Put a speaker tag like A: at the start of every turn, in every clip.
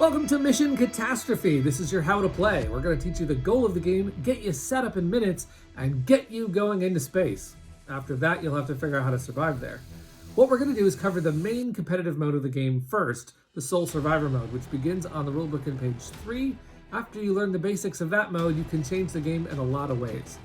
A: Welcome to Mission Catastrophe. This is your how to play. We're going to teach you the goal of the game, get you set up in minutes, and get you going into space. After that, you'll have to figure out how to survive there. What we're going to do is cover the main competitive mode of the game first, the Sole Survivor mode, which begins on the rulebook on page 3. After you learn the basics of that mode, you can change the game in a lot of ways.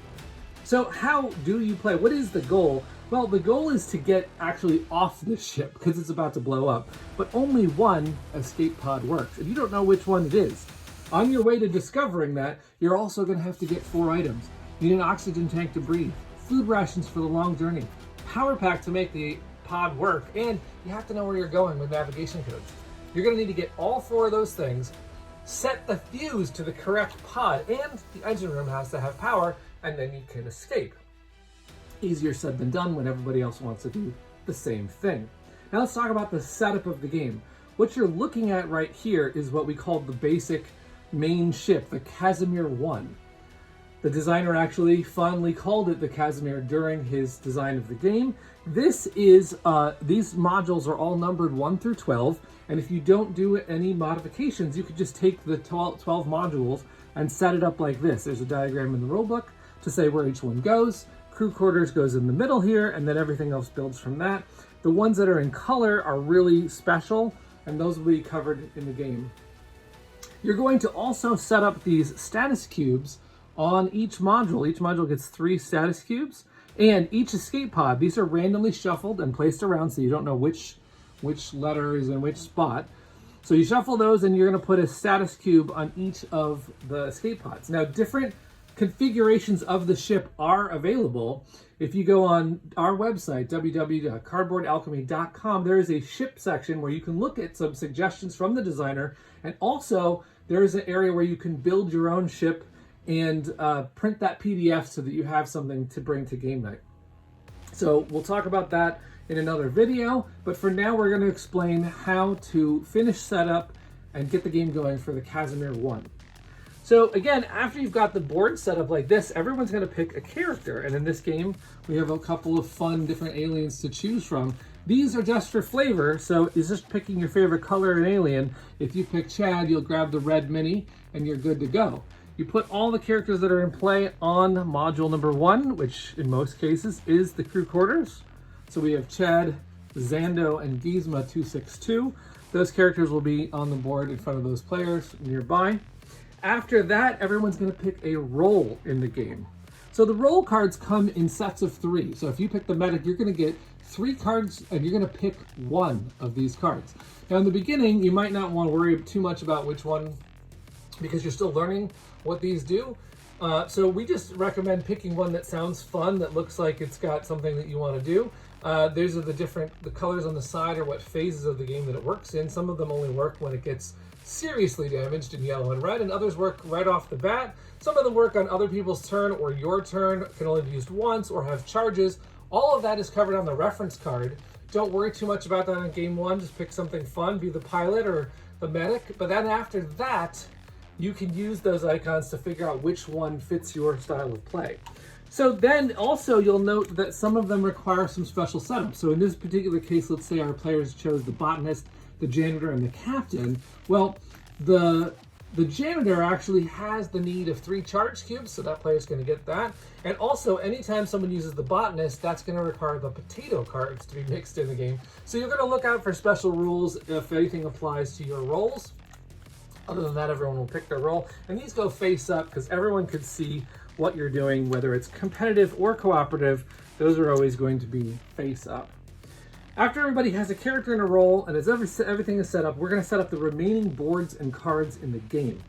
A: So how do you play? What is the goal? Well, the goal is to get actually off this ship because it's about to blow up, but only one escape pod works, and you don't know which one it is. On your way to discovering that, you're also going to have to get 4 items. You need an oxygen tank to breathe, food rations for the long journey, power pack to make the pod work, and you have to know where you're going with navigation codes. You're going to need to get all 4 of those things, set the fuse to the correct pod, and the engine room has to have power, and then you can escape. Easier said than done when everybody else wants to do the same thing. Now let's talk about the setup of the game. What you're looking at right here is what we call the basic main ship, the Casimir 1. The designer actually fondly called it the Casimir during his design of the game. This is, these modules are all numbered 1 through 12, and if you don't do any modifications, you could just take the 12 modules and set it up like this. There's a diagram in the rulebook to say where each one goes. Crew quarters goes in the middle here, and then everything else builds from that. The ones that are in color are really special, and those will be covered in the game. You're going to also set up these status cubes on each module. Each module gets 3 status cubes, and each escape pod, these are randomly shuffled and placed around so you don't know which letter is in which spot. So you shuffle those, and you're going to put a status cube on each of the escape pods. Now, different configurations of the ship are available. If you go on our website, www.cardboardalchemy.com, there is a ship section where you can look at some suggestions from the designer, and also there is an area where you can build your own ship and print that PDF so that you have something to bring to game night. So we'll talk about that in another video, but for now we're going to explain how to finish setup and get the game going for the Casimir 1. So again, after you've got the board set up like this, everyone's going to pick a character. And in this game, we have a couple of fun different aliens to choose from. These are just for flavor, so it's just picking your favorite color and alien. If you pick Chad, you'll grab the red mini and you're good to go. You put all the characters that are in play on module number 1, which in most cases is the crew quarters. So we have Chad, Zando, and Gizmo 262. Those characters will be on the board in front of those players nearby. After that, everyone's going to pick a role in the game. So the role cards come in sets of 3. So if you pick the medic, you're going to get 3 cards, and you're going to pick 1 of these cards. Now in the beginning, you might not want to worry too much about which one, because you're still learning what these do. So we just recommend picking one that sounds fun, that looks like it's got something that you want to do. These are the colors on the side are what phases of the game that it works in. Some of them only work when it gets seriously damaged in yellow and red, and others work right off the bat. Some of them work on other people's turn or your turn, can only be used once or have charges. All of that is covered on the reference card. Don't worry too much about that on game 1. Just pick something fun, be the pilot or the medic. But then after that, you can use those icons to figure out which one fits your style of play. So then also you'll note that some of them require some special setup. So in this particular case, let's say our players chose the botanist, the janitor, and the captain. Well, the janitor actually has the need of 3 charge cubes, so that player's going to get that. And also, anytime someone uses the botanist, that's going to require the potato cards to be mixed in the game. So you're going to look out for special rules if anything applies to your roles. Other than that, everyone will pick their role. And these go face up because everyone could see what you're doing, whether it's competitive or cooperative. Those are always going to be face up. After everybody has a character and a role, and as everything is set up, we're going to set up the remaining boards and cards in the game.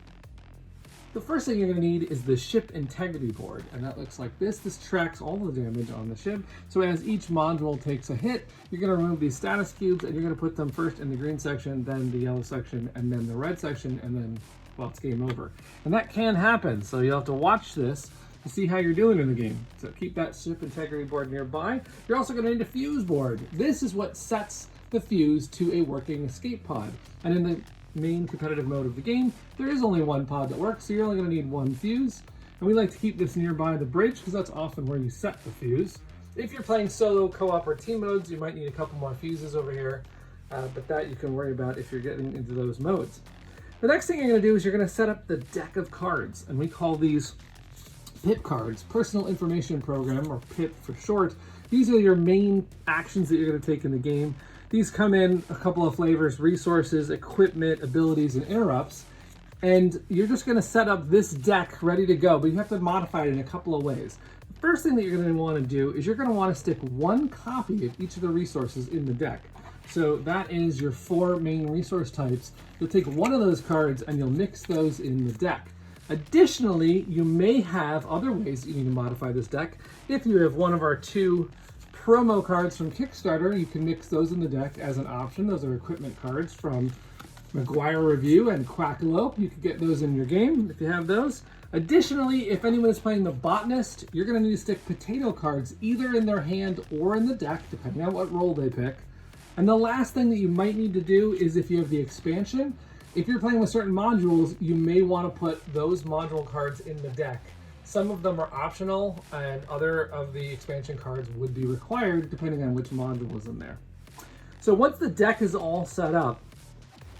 A: The first thing you're going to need is the ship integrity board, and that looks like this. This tracks all the damage on the ship. So as each module takes a hit, you're going to remove these status cubes, and you're going to put them first in the green section, then the yellow section, and then the red section, and then, well, it's game over. And that can happen, so you'll have to watch this to see how you're doing in the game. So keep that ship integrity board nearby. You're also going to need a fuse board. This is what sets the fuse to a working escape pod. And in the main competitive mode of the game, there is only 1 pod that works, so you're only going to need 1 fuse. And we like to keep this nearby the bridge because that's often where you set the fuse. If you're playing solo, co-op, or team modes, you might need a couple more fuses over here, but that you can worry about if you're getting into those modes. The next thing you're going to do is you're going to set up the deck of cards, and we call these PIP cards, Personal Information Program, or PIP for short. These are your main actions that you're going to take in the game. These come in a couple of flavors: resources, equipment, abilities, and interrupts. And you're just going to set up this deck ready to go, but you have to modify it in a couple of ways. The first thing that you're going to want to do is you're going to want to stick one copy of each of the resources in the deck. So that is your 4 main resource types. You'll take one of those cards and you'll mix those in the deck. Additionally, you may have other ways that you need to modify this deck. If you have one of our 2 promo cards from Kickstarter, you can mix those in the deck as an option. Those are equipment cards from McGuire Review and Quackalope. You can get those in your game if you have those. Additionally, if anyone is playing the Botanist, you're going to need to stick potato cards either in their hand or in the deck, depending on what role they pick. And the last thing that you might need to do is if you have the expansion, if you're playing with certain modules, you may want to put those module cards in the deck. Some of them are optional, and other of the expansion cards would be required depending on which module is in there. So once the deck is all set up,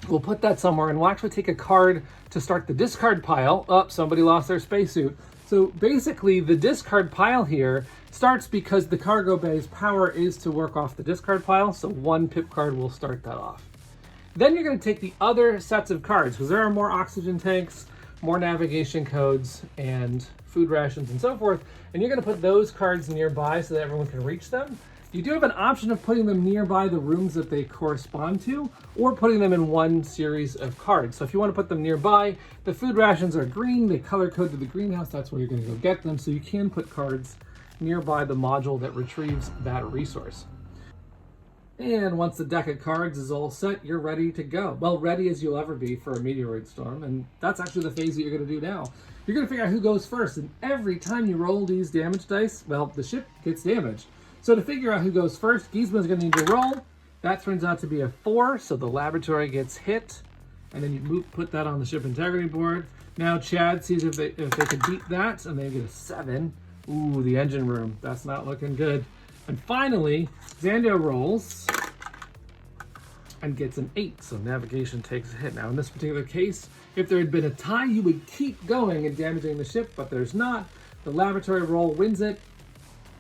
A: we'll put that somewhere, and we'll actually take a card to start the discard pile. Oh, somebody lost their spacesuit. So basically, the discard pile here starts because the cargo bay's power is to work off the discard pile, so 1 PIP card will start that off. Then you're going to take the other sets of cards, because there are more oxygen tanks, more navigation codes, and food rations, and so forth, and you're going to put those cards nearby so that everyone can reach them. You do have an option of putting them nearby the rooms that they correspond to, or putting them in one series of cards. So if you want to put them nearby, the food rations are green, they color code to the greenhouse, that's where you're going to go get them, so you can put cards nearby the module that retrieves that resource. And once the deck of cards is all set, you're ready to go. Well, ready as you'll ever be for a meteoroid storm, and that's actually the phase that you're going to do now. You're going to figure out who goes first, and every time you roll these damage dice, well, the ship gets damaged. So to figure out who goes first, Gizmo's going to need to roll. That turns out to be a 4, so the laboratory gets hit. And then you put that on the ship integrity board. Now Chad sees if they can beat that, and they get a 7. Ooh, the engine room. That's not looking good. And finally, Xando rolls and gets an 8, so navigation takes a hit. Now in this particular case, if there had been a tie, you would keep going and damaging the ship, but there's not. The laboratory roll wins it,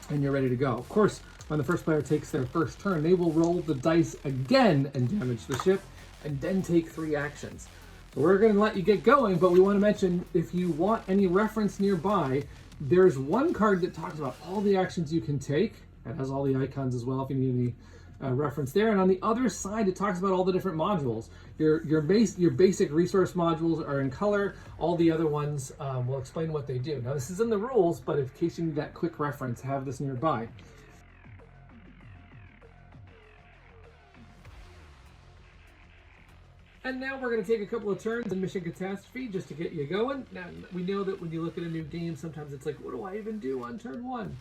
A: and you're ready to go. Of course, when the first player takes their first turn, they will roll the dice again and damage the ship, and then take 3 actions. So we're going to let you get going, but we want to mention, if you want any reference nearby, there's one card that talks about all the actions you can take. It has all the icons as well if you need any reference there. And on the other side, it talks about all the different modules. Your basic resource modules are in color. All the other ones will explain what they do. Now, this is in the rules, but in case you need that quick reference, have this nearby. And now we're going to take a couple of turns in Mission Catastrophe just to get you going. Now, we know that when you look at a new game, sometimes it's like, what do I even do on turn 1?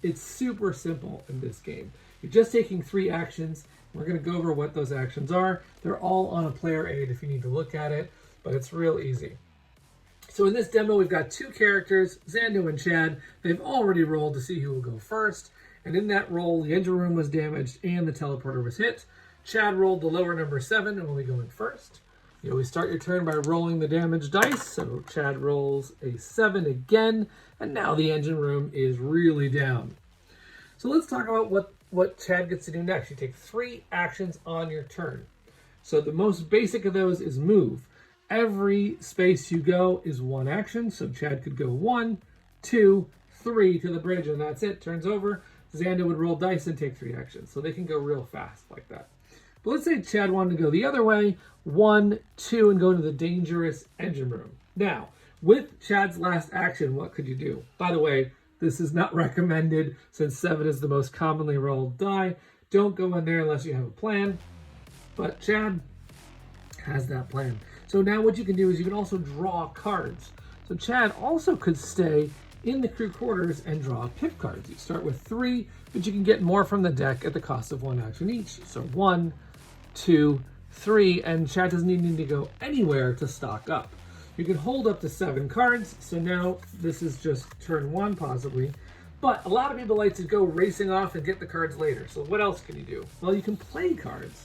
A: It's super simple in this game. You're just taking 3 actions. We're going to go over what those actions are. They're all on a player aid if you need to look at it, but it's real easy. So in this demo, we've got 2 characters, Xando and Chad. They've already rolled to see who will go first. And in that roll, the engine room was damaged and the teleporter was hit. Chad rolled the lower number 7 and will be going first. You always start your turn by rolling the damage dice. So Chad rolls a 7 again, and now the engine room is really down. So let's talk about what Chad gets to do next. You take 3 actions on your turn. So the most basic of those is move. Every space you go is 1 action. So Chad could go 1, 2, 3 to the bridge, and that's it. Turns over. Xando would roll dice and take 3 actions. So they can go real fast like that. But let's say Chad wanted to go the other way, 1, 2, and go to the dangerous engine room. Now, with Chad's last action, what could you do? By the way, this is not recommended since 7 is the most commonly rolled die. Don't go in there unless you have a plan. But Chad has that plan. So now what you can do is you can also draw cards. So Chad also could stay in the crew quarters and draw PIP cards. You start with 3, but you can get more from the deck at the cost of 1 action each. So 1, 2, 3, and Chad doesn't even need to go anywhere to stock up. You can hold up to 7 cards, so now this is just turn 1 possibly, but a lot of people like to go racing off and get the cards later. So what else can you do? Well, you can play cards.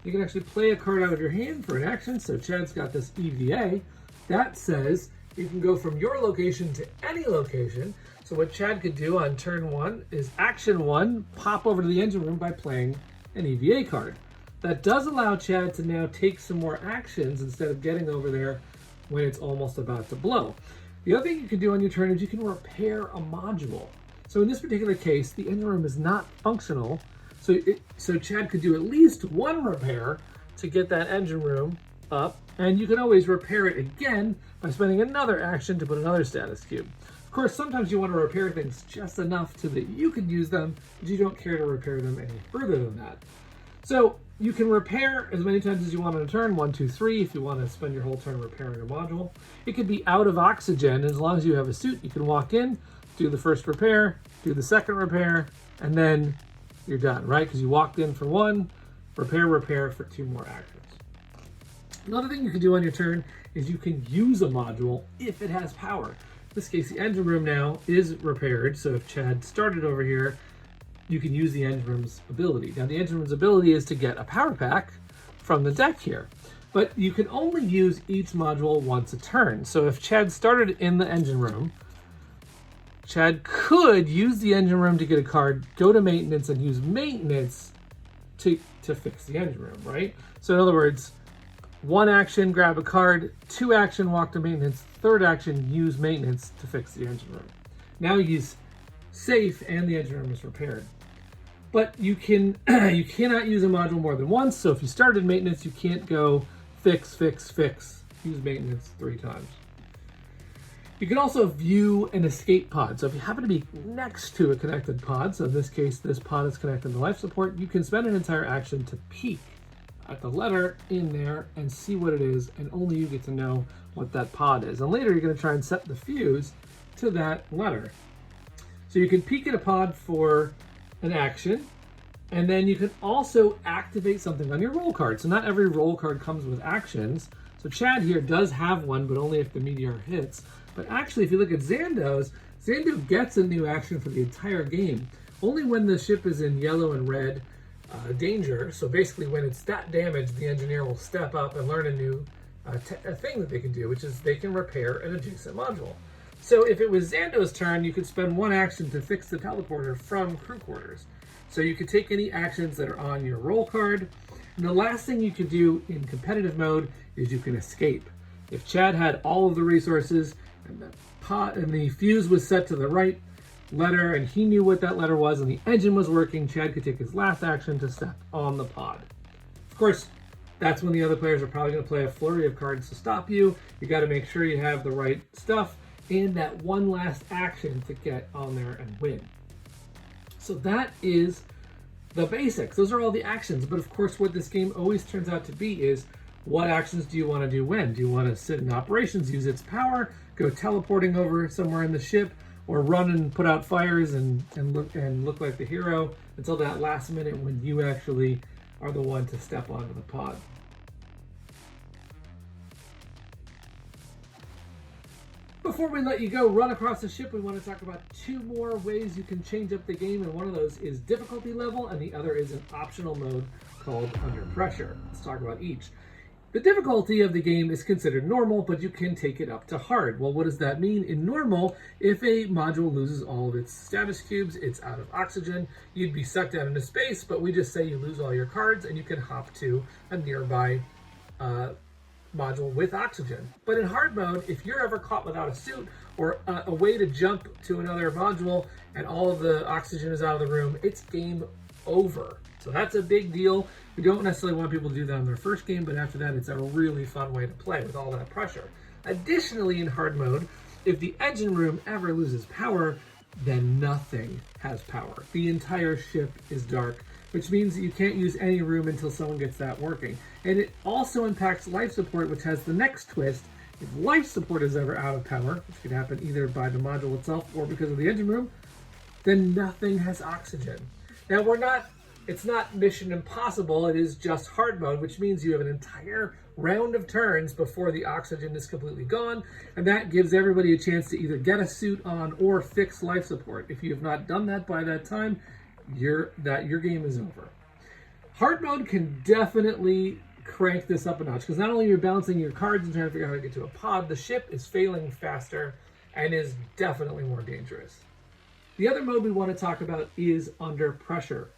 A: You can actually play a card out of your hand for an action. So Chad's got this EVA. That says you can go from your location to any location. So what Chad could do on turn 1 is action 1, pop over to the engine room by playing an EVA card. That does allow Chad to now take some more actions instead of getting over there when it's almost about to blow. The other thing you can do on your turn is you can repair a module. So in this particular case, the engine room is not functional. So Chad could do at least one repair to get that engine room up, and you can always repair it again by spending another action to put another status cube. Of course, sometimes you want to repair things just enough so that you can use them, but you don't care to repair them any further than that. So you can repair as many times as you want on a turn, 1, 2, 3, if you want to spend your whole turn repairing a module. It could be out of oxygen. As long as you have a suit, you can walk in, do the first repair, do the second repair, and then you're done, right? Because you walked in for 1, repair for 2 more actions. Another thing you can do on your turn is you can use a module if it has power. In this case, the engine room now is repaired, so if Chad started over here, you can use the engine room's ability. Now, the engine room's ability is to get a power pack from the deck here, but you can only use each module once a turn. So if Chad started in the engine room, Chad could use the engine room to get a card, go to maintenance, and use maintenance to fix the engine room, right? So in other words, 1 action, grab a card, 2 action, walk to maintenance, 3rd action, use maintenance to fix the engine room. Now he's safe and the engine room is repaired. But you cannot use a module more than once, so if you started maintenance, you can't go fix, use maintenance 3 times. You can also view an escape pod. So if you happen to be next to a connected pod, so in this case, this pod is connected to life support, you can spend an entire action to peek at the letter in there and see what it is, and only you get to know what that pod is. And later you're going to try and set the fuse to that letter. So you can peek at a pod for an action, and then you can also activate something on your roll card. So not every roll card comes with actions. So Chad here does have one, but only if the meteor hits. But actually, if you look at Zando's, Zando gets a new action for the entire game. Only when the ship is in yellow and red danger. So basically when it's that damaged, the engineer will step up and learn a new thing that they can do, which is they can repair an adjacent module. So if it was Zando's turn, you could spend 1 action to fix the teleporter from crew quarters. So you could take any actions that are on your roll card. And the last thing you could do in competitive mode is you can escape. If Chad had all of the resources and the fuse was set to the right letter and he knew what that letter was and the engine was working, Chad could take his last action to step on the pod. Of course, that's when the other players are probably going to play a flurry of cards to stop you. You got to make sure you have the right stuff and that one last action to get on there and win. So that is the basics. Those are all the actions. But of course, what this game always turns out to be is, what actions do you want to do when? Do you want to sit in operations, use its power, go teleporting over somewhere in the ship, or run and put out fires and look like the hero until that last minute when you actually are the one to step onto the pod? Before we let you go run across the ship, we want to talk about 2 more ways you can change up the game, and one of those is difficulty level, and the other is an optional mode called Under Pressure. Let's talk about each. The difficulty of the game is considered normal, but you can take it up to hard. Well, what does that mean? In normal, if a module loses all of its status cubes, it's out of oxygen, you'd be sucked out into space, but we just say you lose all your cards and you can hop to a nearby module with oxygen. But in hard mode, if you're ever caught without a suit or a way to jump to another module and all of the oxygen is out of the room, it's game over. So that's a big deal. We don't necessarily want people to do that on their first game, but after that, it's a really fun way to play with all that pressure. Additionally, in hard mode, if the engine room ever loses power, then nothing has power. The entire ship is dark, which means that you can't use any room until someone gets that working. And it also impacts life support, which has the next twist. If life support is ever out of power, which could happen either by the module itself or because of the engine room, then nothing has oxygen. Now, it's not mission impossible, it is just hard mode, which means you have an entire round of turns before the oxygen is completely gone, and that gives everybody a chance to either get a suit on or fix life support. If you have not done that by that time, your game is over. Hard mode can definitely crank this up a notch because not only you're balancing your cards and trying to figure out how to get to a pod, the ship is failing faster and is definitely more dangerous. The other mode we want to talk about is under pressure.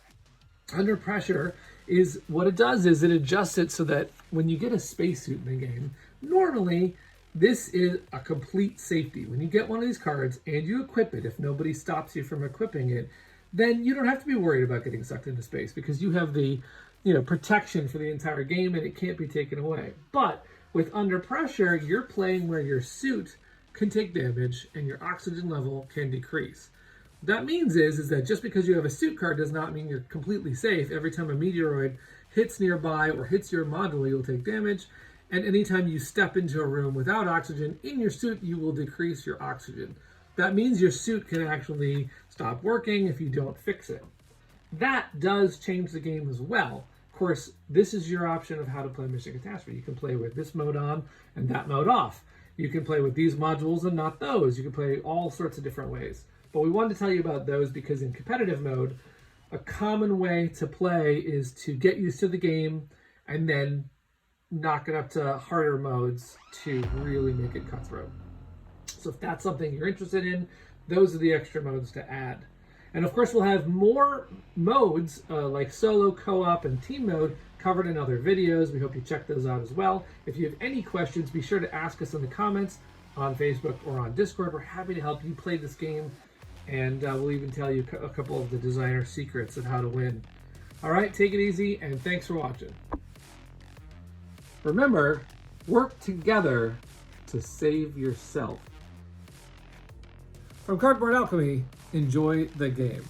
A: Under pressure is what it does is it adjusts it so that when you get a spacesuit in the game, normally this is a complete safety. When you get one of these cards and you equip it, if nobody stops you from equipping it, then you don't have to be worried about getting sucked into space because you have the protection for the entire game and it can't be taken away. But with under pressure, you're playing where your suit can take damage and your oxygen level can decrease. What that means is that just because you have a suit card does not mean you're completely safe. Every time a meteoroid hits nearby or hits your module, you'll take damage. And anytime you step into a room without oxygen in your suit, you will decrease your oxygen. That means your suit can actually stop working if you don't fix it. That does change the game as well. Of course, this is your option of how to play Mission Catastrophe. You can play with this mode on and that mode off. You can play with these modules and not those. You can play all sorts of different ways. But we wanted to tell you about those because in competitive mode, a common way to play is to get used to the game and then knock it up to harder modes to really make it cutthroat. So if that's something you're interested in, those are the extra modes to add. And of course, we'll have more modes like solo, co-op, and team mode covered in other videos. We hope you check those out as well. If you have any questions, be sure to ask us in the comments on Facebook or on Discord. We're happy to help you play this game, and we'll even tell you a couple of the designer secrets of how to win. All right, take it easy, and thanks for watching. Remember, work together to save yourself. From Cardboard Alchemy, enjoy the game.